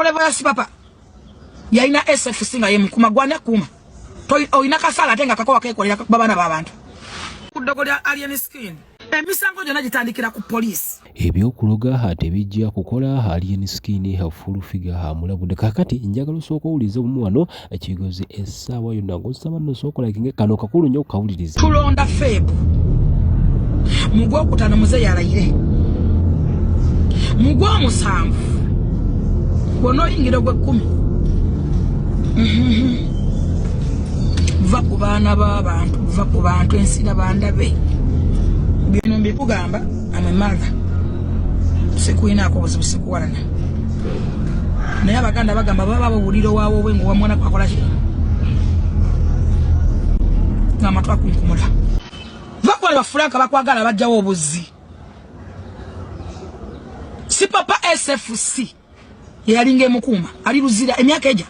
level ya sipapa yaina SFC nga ye mukuma gwana kuma oyina kasala atenga kakowa kekolera babana babantu kudogolya alien skin emisango jona gitandikira ku police ebyokuloga tebijja kukola alien skin full figure mulabudde kakati njagala soko ulize mu wano ekigozi essaawa yonna ngosaba no soko like kano kakulu nnyo kawuliriza tulonda febu mugwa kutana muze yalayire mugwa musanvu bono ingiro gwe 10 va ku baana b'abantu va ku bantu ensira bandabe bino mbikugamba amemaga sikuinaako buzibu sikuwalana naye abaganda bagamba baba bawuliro waawo bwe ngo wamwana kwakola ki ng'amatwa kunkumula vakwale bafulanka bakwagala bajjawo obuzzi si papa SFC yalinga emukuuma ali luzira emyaka eja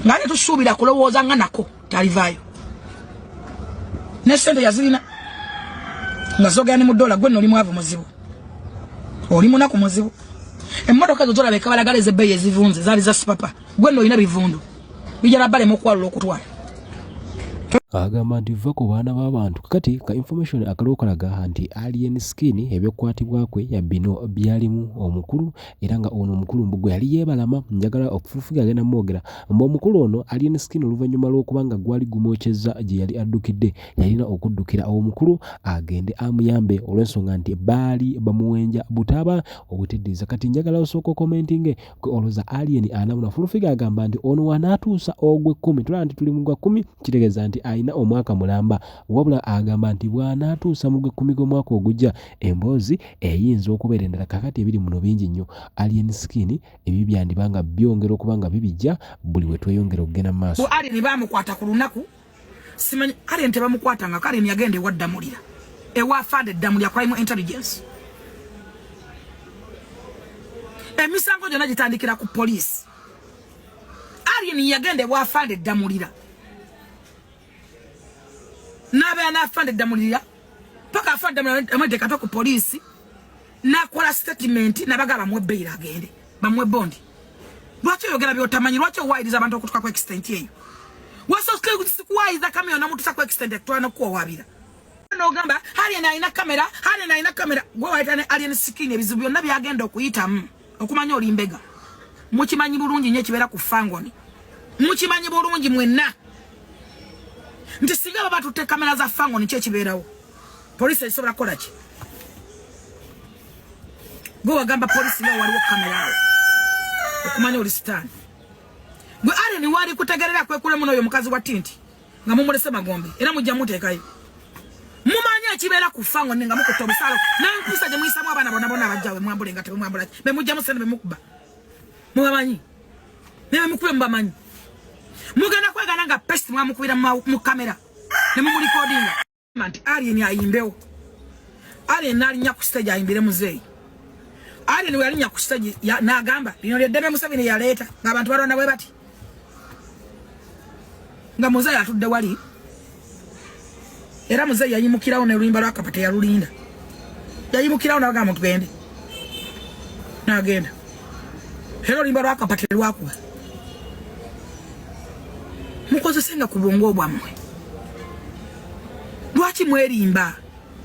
ngane tusuubira kulowooza nga nako talivaayo ne sente yazirina nga zogani mu dola gwe nno oli mwavu muzibu oli munaku muzibu emmotoka zo zolabeka balagala ezebbeeyi ezivunze zaali za sipapa gwe nno olina bivundu bijala balema okwalula okutwala agamba nti va ku baana b'abantu kakati ka information akalokalaga nti alien skin ebyokwatibwa kwe ya bino byalimu omukulu era nga ono omukulu mbugwe yali yebalama njagala okufufuga agenda mwogera mbu omukulu ono alien skin oluvannyuma lw'okubanga gwali gumwokyeza gye yali addukidde yalina okuddukira omukulu agende amuyambe olw'ensonga nti baali bamuwenja butaba obuteddiza kati njagala osooka commenting olwoza alien anamuna fufuga agamba nti ono wanaatuusa ogwe 10 tulaba nti tuli mu gwa 10 kitegeeza nti ina omwaka mulamba wabula agamba nti bw'anaatuusa mu 10 gw'omwaka ogujja emboozi eyinza okubeera endala kakati ebiri muno bingi nnyo alien skin ebi byandibanga byongera okubanga bibijja buli we tweyongera okugenda mu maaso alien baamukwata ku lunaku simanyi alien tebamukwatanga alien yagenda ewaddamulira ewafande eddamulira crime intelligence emisango gyonna gitandikira ku police alien yagenda ewafande eddamulira nabe na afande damulira paka afande amade kato ku police na kola statement na bagala mwebbeira agende bamwe bondi lwacho yogera byotamanyi lwacho wide abantu okutuka ku extent yeyo waso sikuwaiza kamera na mutu sakwa extent twana ko wabira no gamba hali na ina kamera gwe waitane alien skin ebizibu byonna byagenda okuyita okumanya olimbega mukimanyi bulungi nye kibera ku fangoni mukimanyi bulungi mwenna nti singa baba tutte kamera za fango ni kyekibeerawo police esobola kola ki gwe wagamba police leo waliwo kamera okumanya oli stand gwe ale ni wali kutegerera kwekule muno oyo mukazi wa tinti nga mumulese magombe era mujja muteekayo mumanya ekibeera ku fango ninga mukutta obusalo nankusa gye muyisamu abaana bonna abajjawe mwambule nga tebamwambula be mujja musene be mukuba mubamanyi nebe mukube mubamanyi mugana kwegana nga pest mwamukubira mu kamera ne mu recordinga manti alien ayimbewo alien nalinya ku stage ayimbire muzeyi alien we alinya ku stage nagamba bino lyedeme Museveni yaleeta ng'abantu balonda bwe bati nga muzeyi atudde wali era muzeyi yayimukirawo ne lulimba lwa kapate yalulinda yayimukirawo nagamba tugende nagenda era lulimba lwa kapate lwakuba mukozesenga ku bwongo bwammwe lwaki mwerimba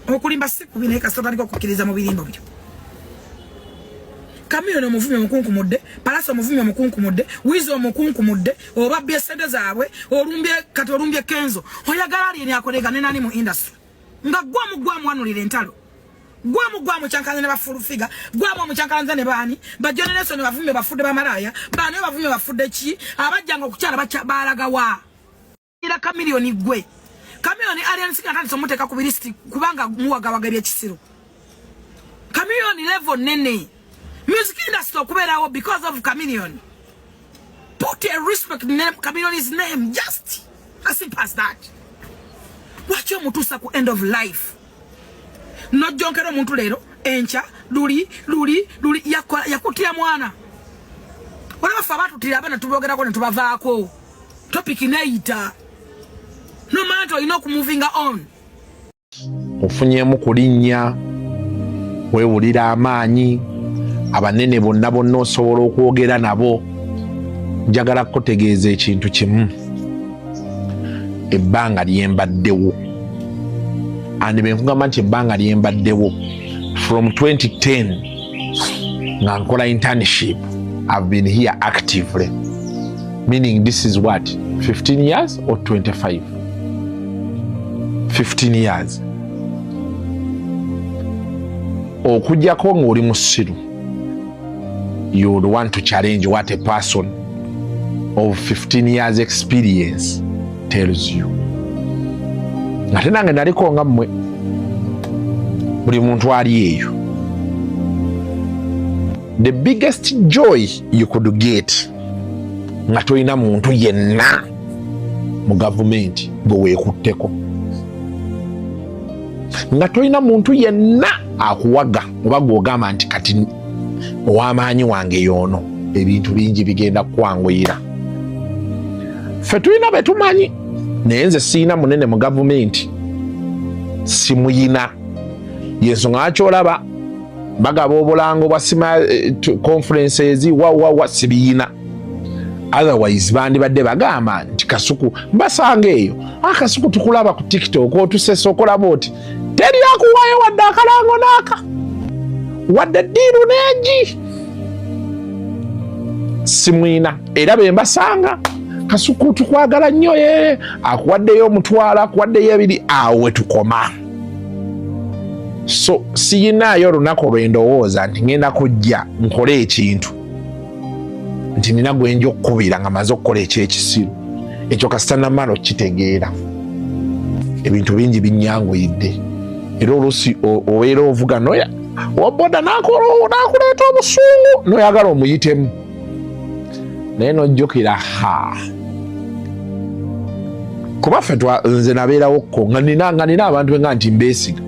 okulimba sikubi naye kasita taliko okukkiriza mu birimbo byo kamiyoni omuvumi omukunkumudde palasa omuvumi omukunkumudde wizi omukunkumudde obabbye sente zaabwe olumbye kenzo oyagala alien akolega ne nani mu industry nga gwamu wanulira entalo gwamu kyankana ne bafulufiga gwamu kyankana ne bani bajjone neso ne bavumye bafudde bamalaya bani bavumye bafudde ki abajjanga okukyala balagawa ira kamilioni gwe kamilioni alien sika tandi somuteka ku bilisti kubanga muwagawaga ebyekisiro kamilioni level nene music industry okubeerawo because of chameleon put a respect name chameleon's name just as simple as that watch your mutusa ku end of life no jonkero muntu lero encha luli yakutia mwana wala bafa batutira abana tubogera ko ne tubavaako topic neita no matter you know moving on ofunyemu kulinnya wewulira amaanyi abanene bonna bonna osobola okwogera nabo. Njagala kutegeeza ekintu kimu, ebbanga lyembaddewo, and benkugamba nti ebbanga lyembaddewo from 2010 nga nkola internship. I've been here actively, meaning this is what, 15 years or 25? 15 years. Okujjako ng'oli musiru, you would want to challenge what a person of 15 years experience tells you. Ate nange naliko nga mmwe, buli muntu ali eyo. The biggest joy you could get nga tolina muntu yenna mu gavumenti gwe weekutteko, nga tolina muntu yenna akuwaga oba gw'ogamba nti kati ow'amaanyi wange y'ono, ebintu bingi bigenda kwanguyira. Ffe tulina be tumanyi, naye nze siina munene mu gavumenti, simuyina. Yensonga lwaki olaba bagaba obulango bwa sima conferences wa sibiyina. Otherwise bandibadde bagamba nti Kasuku basanga eyo, Kasuku tukulaba ku TikTok otusesa okolaba oti teri akuwaayo wadde akalango n'aka wadde ddiiru n'engi. Simwina era be mbasanga Kasuku tukwagala nnyo, ye akuwaddeyo omutwala, akuwaddeyo ebiri, awe tukoma. So siyinaayo olunaku lwe ndowooza nti ngenda kujja nkole ekintu nti nina gwenja okkubira nga maze okukola ekyekisiru. Ekyo kasita namala okitegeera. Ebintu bingi binyanguyidde era oluusi obeera ovuga noya oboda nakuleeta obusungu noyagala omuyitemu, naye nojjukira kuba ffe nze nabeerawokko nga nina abantu benga nti mbeesiga,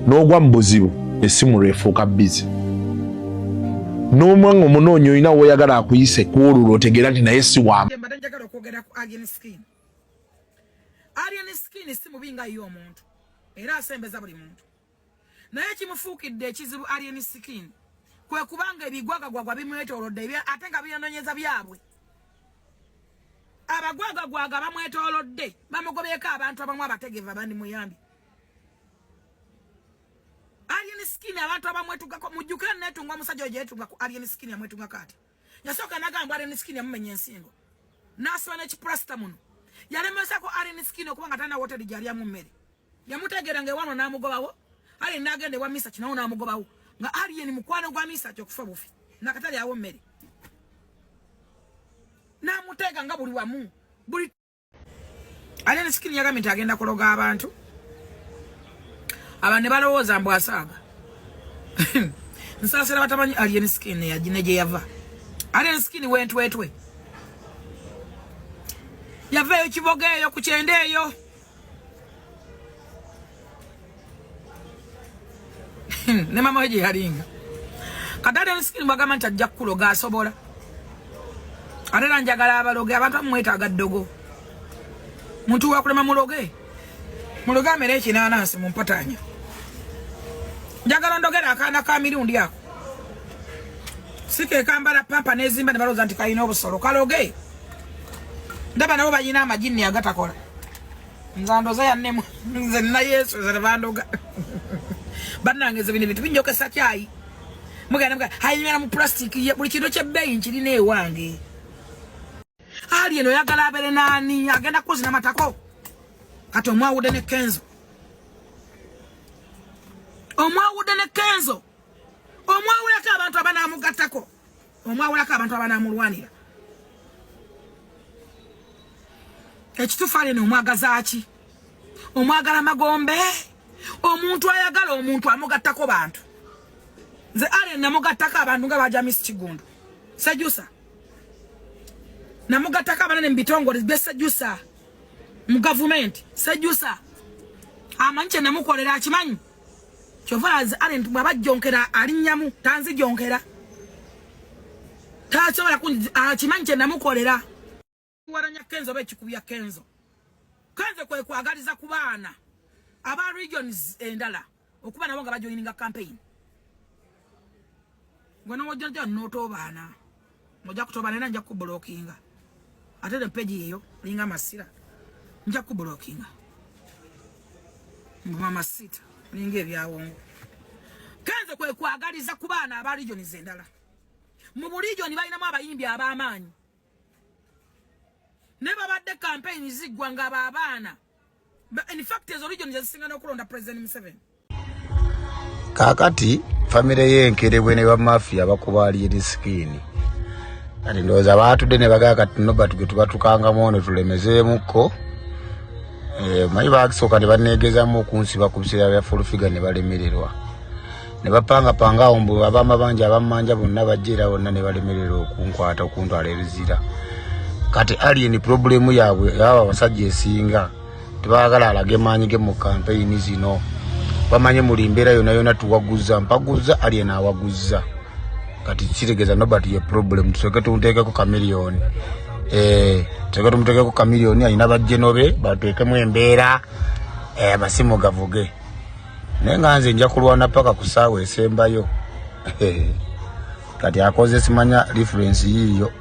n'ogwa mu buzibu essimu lwefuuka bizi, n'omwanga omunoonya olina woyagala akuyise kuwulula otegeera nti naye si wamu. Njagala okwogera ku Alien Skin. Alien Skin si mubi nga ye omuntu era asembeza buli muntu, naye kimufuukidde ekizibu Alien Skin kwe kubanga ebigwagagwagwa bimwetoolodde ate nga byonoonyeza byabwe. Abagwagagwaga bamwetoolodde bamugobyeko abantu abamu abategevu abandi muyambi. Alien Skin abantu abamwetugako mujjukira netunga omusajja oyo yetunga ku Alien Skin yamwetunga kati. Yasooka nagamba Alien Skin yamumenya ensingo. N'asiba n'ekiprasta muno. Yalemesako Alien Skin okubanga talina woteri gy'ali amummere. Yamutegeera ng'ewano n'amugobawo. Alien n'agenda ewa Misa kinawo n'amugobawo. Nga Alien mukwano gwa Misa ky'okufa bufi. Nakatali awo mmere. N'amuteega nga buli wamu. Alien Skin yagambye nti agenda kuloga abantu. Abantu ne balowooza mbu asaaga. Nsaasira batamanyi Alien Skin ne gye yava. Alien Skin wentwetwe. Yava eyo Kiboga eyo ku Kyende eyo. Ne mama we gye yalinga. Kati Alien Skin bwagamba nti ajja kukuloga asobola. Ate era njagala abaloge abantu bamwetaaga ddogo. Muntu wakulema muloge. Muloge amere ekinanansi mu mpatanya. Njagala ndogera akaana ka mirundi ako. Sike kambala pampa nezimba ne baloza nti kayina obusolo kaloge. Ndaba nabo bayina amajini agatakola. Nzandoza yannemu nze na Yesu ze bandoga. Bannangeze bino bintu binjokesa kyayi. Mugenda hayimera mu plastic ye buli kintu kyebbeeyi nkirina ewange. Ali eno yagala abere nani agenda kuzina matako. Kati omwawudde ne Kenzo. Omwawudde ne Kenzo. Omwawulako abantu abanamugattako. Omwawulako abantu abanamulwanira. Ekituufu ali n'omwagaza ki? Omwagala magombe. Omuntu ayagala omuntu amugattako bantu. Nze ali namugattako abantu nga baja Miss Kigundu. Sejusa. Namugattako abanene mu bitongole Sejusa. Mu government Sejusa. Amanyi namukolera akimanyi. Chovazi ali bwabajjonkera alinnyamu tanzijonkera. Tasobola akimanyi namukolera. Waranya Kenzo bekikubya Kenzo. Kenzo kwe kwagaliza ku baana aba regions endala okuba nabo nga bajoininga campaign. Gwana wajja noto bana. Moja kutoba nena nja kublockinga. Ate the page hiyo linga masira. Nja kublockinga. Mama sita linge byawongo. Kanze kwe kwagaliza kubana abalijo nizendala. Mu bulijo ni balina abayimbi abamanyi. Never badde campaign zigwa nga babana. But in fact ezo region zesinga nokulonda President Museveni. Kakati family yenkerebwe ne ba mafia bakubali ediskini. Ati ndoza abantu dene bagaa kati no batuge tubatukanga mono tulemezeemuko. Mayi bakisoka ne banegeza mu kunsiba kubisira bya full figure ne balemererwa. Ne bapanga panga ombu abama banja abamanja bonna bajira bonna ne balemererwa okunkwata okuntwala ebizira. Kati alien problem yaabwe yaba basajja esinga tebagala alage manyige mu campaign zino. Bamanye mulimbera yona tuwaguza mpaguza alien awaguza. Kati kitegeza nobody ye problem tusoke tunteke ku chameleon. Tusoke tumuteke ku chameleon ayina bajjenobe bateke mu embeera amasimu gavuge. Nenga nze nja kulwana paka kusaawe esembayo. Kati akoze simanya reference yiyo.